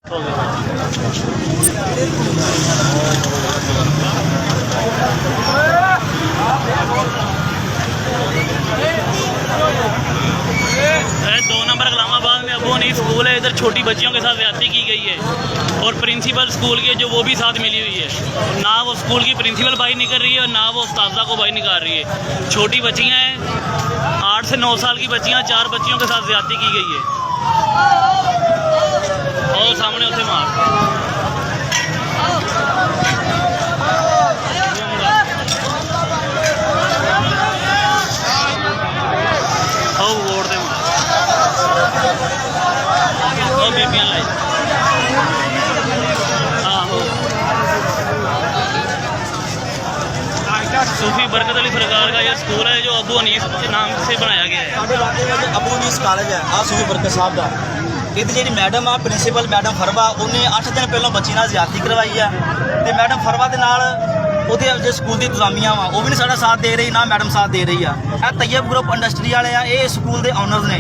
दो नंबर इस्लामाबाद में अबू हनीफ स्कूल है। इधर छोटी बच्चियों के साथ ज्यादती की गई है और प्रिंसिपल स्कूल के जो वो भी साथ मिली हुई है। ना वो स्कूल की प्रिंसिपल भाई नहीं कर रही है और ना वो उस्तादा को भाई निकाल रही है। छोटी बच्चियां हैं, 8 से 9 साल की बच्चियां, 4 बच्चियों के साथ ज्यादती की गई है। और सामने उसे मार वोट दे बीबियां लाई सूफी बरकत अली सरकार का यह स्कूल है जो अबू हनीफ के नाम से बनाया गया है। अबू हनीफ कॉलेज है आ सूफी बरकत साहब का। ਇਹਦੀ ਜਿਹੜੀ ਮੈਡਮ ਆ ਪ੍ਰਿੰਸੀਪਲ ਮੈਡਮ ਫਰਵਾ, ਉਹਨੇ 8 ਦਿਨ ਪਹਿਲਾਂ ਬੱਚੀ ਨਾਲ ਜ਼ਿਆਦਤੀ ਕਰਵਾਈ ਆ ਤੇ ਮੈਡਮ ਫਰਵਾ ਦੇ ਨਾਲ ਉਹਦੇ ਜੋ ਸਕੂਲ ਦੀ ਇੰਤਜ਼ਾਮੀਆਂ ਵਾ ਉਹ ਵੀ ਨਹੀਂ ਸਾਡਾ ਸਾਥ ਦੇ ਰਹੀ, ਨਾ ਮੈਡਮ ਸਾਥ ਦੇ ਰਹੀ ਆ। ਇਹ ਤੈयब ਗਰੁੱਪ ਇੰਡਸਟਰੀ ਵਾਲੇ ਆ, ਇਹ ਸਕੂਲ ਦੇ ਓਨਰਸ ਨੇ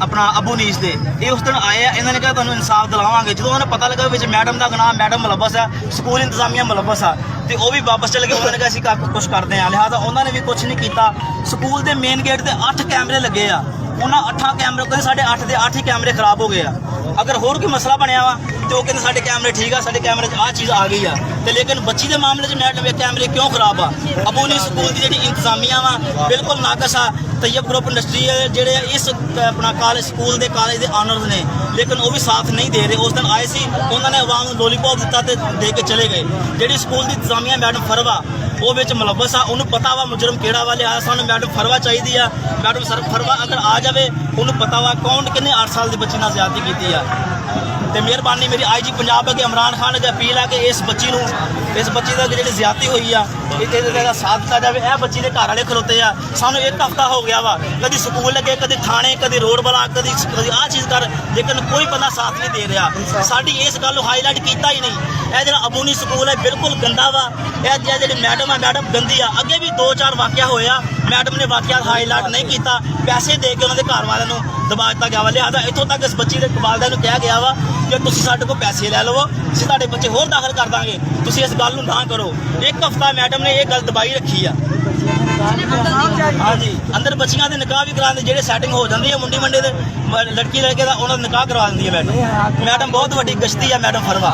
ਆਪਣਾ ਅਬੂ ਹਨੀਫ ਦੇ। ਇਹ ਉਸ ਦਿਨ ਆਏ ਆ, ਇਹਨਾਂ ਨੇ ਕਿਹਾ ਤੁਹਾਨੂੰ ਇਨਸਾਫ ਦਿਲਾਵਾਂਗੇ। ਜਦੋਂ ਉਹਨਾਂ ਨੂੰ ਪਤਾ ਲੱਗਾ ਵਿੱਚ ਮੈਡਮ ਦਾ ਗੁਨਾਹ, ਮੈਡਮ ਮੁਲੱਬਸ ਆ, ਸਕੂਲ ਇੰਤਜ਼ਾਮੀਆਂ ਮੁਲੱਬਸ ਆ, ਤੇ ਉਹ ਵੀ ਵਾਪਸ ਚਲੇ ਗਏ। ਉਹਨਾਂ ਨੇ ਕਿਹਾ ਅਸੀਂ ਕੁਛ ਕਰਦੇ ਆ, ਲਿਹਾਜ਼ਾ ਉਹਨਾਂ ਨੇ ਵੀ ਕੁਛ ਨਹੀਂ ਕੀਤਾ। ਸਕੂਲ ਦੇ ਮੇਨ ਗੇਟ ਤੇ 8 ਕੈਮਰੇ ਲੱਗੇ ਆ, ਉਹਨਾਂ 8 ਕੈਮਰੇ ਕਹਿੰਦੇ ਸਾਡੇ 8 ਦੇ 8 ਹੀ ਕੈਮਰੇ ਖਰਾਬ ਹੋ ਗਏ ਆ। अगर होर कोई मसला बनया वा तो वो कहते साढ़े कैमरे ठीक है, साढ़े कैमरे आ चीज़ आ गई है। तो लेकिन बच्ची के मामले में मैडम कैमरे क्यों खराब आ? अबू हनीफ स्कूल की जी इंतजामिया वा बिल्कुल नाकस आ। तैयब ग्रुप इंडस्ट्री जेडे इस अपना कॉलेज स्कूल के कॉलेज के ऑनर्स ने, लेकिन वो भी साथ नहीं दे रहे। उस दिन आए सी, उन्होंने आवाम लोलीपॉप दिता तो दे के चले गए। जी स्कूल की इंतजामिया मैडम फरवा वो मुलव्वस आ, उन्होंने पता वा मुजरम केड़ा वा, लिहाजा सानू मैडम फरवा चाहिए। मैडम सर फरवा अगर आ जाए, उन्होंने पता वा कौन किन्ने 8 साल की बच्ची नाल ज़्यादती की है। तो मेहरबानी मेरी IG पंजाब अगे इमरान खान अगे अपील है कि इस बच्ची की जी ज़्यादती हुई है इसका साथ दिता जाए। यह बच्ची के घर वाले खलोते आ, सानू 1 हफ्ता हो गया वा, कभी स्कूल लगे, कभी थाने, कभी रोड वाला, कभी आ चीज़ कर, लेकिन कोई बंदा साथ नहीं दे रहा। साड़ी इस गल हाईलाइट किया ही नहीं। यह जो अबू हनीफ स्कूल है बिल्कुल गंदा वा। यह जी मैडम है मैडम गंदी आ। अगे भी 2-4 वाक़या होया, मैडम ने वाक़या हाईलाइट नहीं किया, पैसे दे के उन्होंने घर वालों को दबा दिता गया वा। लिहाजा इतों तक इस बच्ची के वालदा नूं कहा गया वा कि तुम साढ़े को पैसे लै लवो, असीं तुहाडे बच्चे होर दाखिल कर देंगे, तुम इस गल नूं ना करो। 1 हफ्ता मैडम ने यह गल दबाई रखी है। हाँ जी, अंदर बच्चियां के निकाह भी करा जो सैटिंग हो जाती है मुंडी मंडे के लड़की लड़के का, उन्होंने निकाह करवा दी है मैडम। मैडम बहुत वड्डी गश्ती है मैडम फरवा।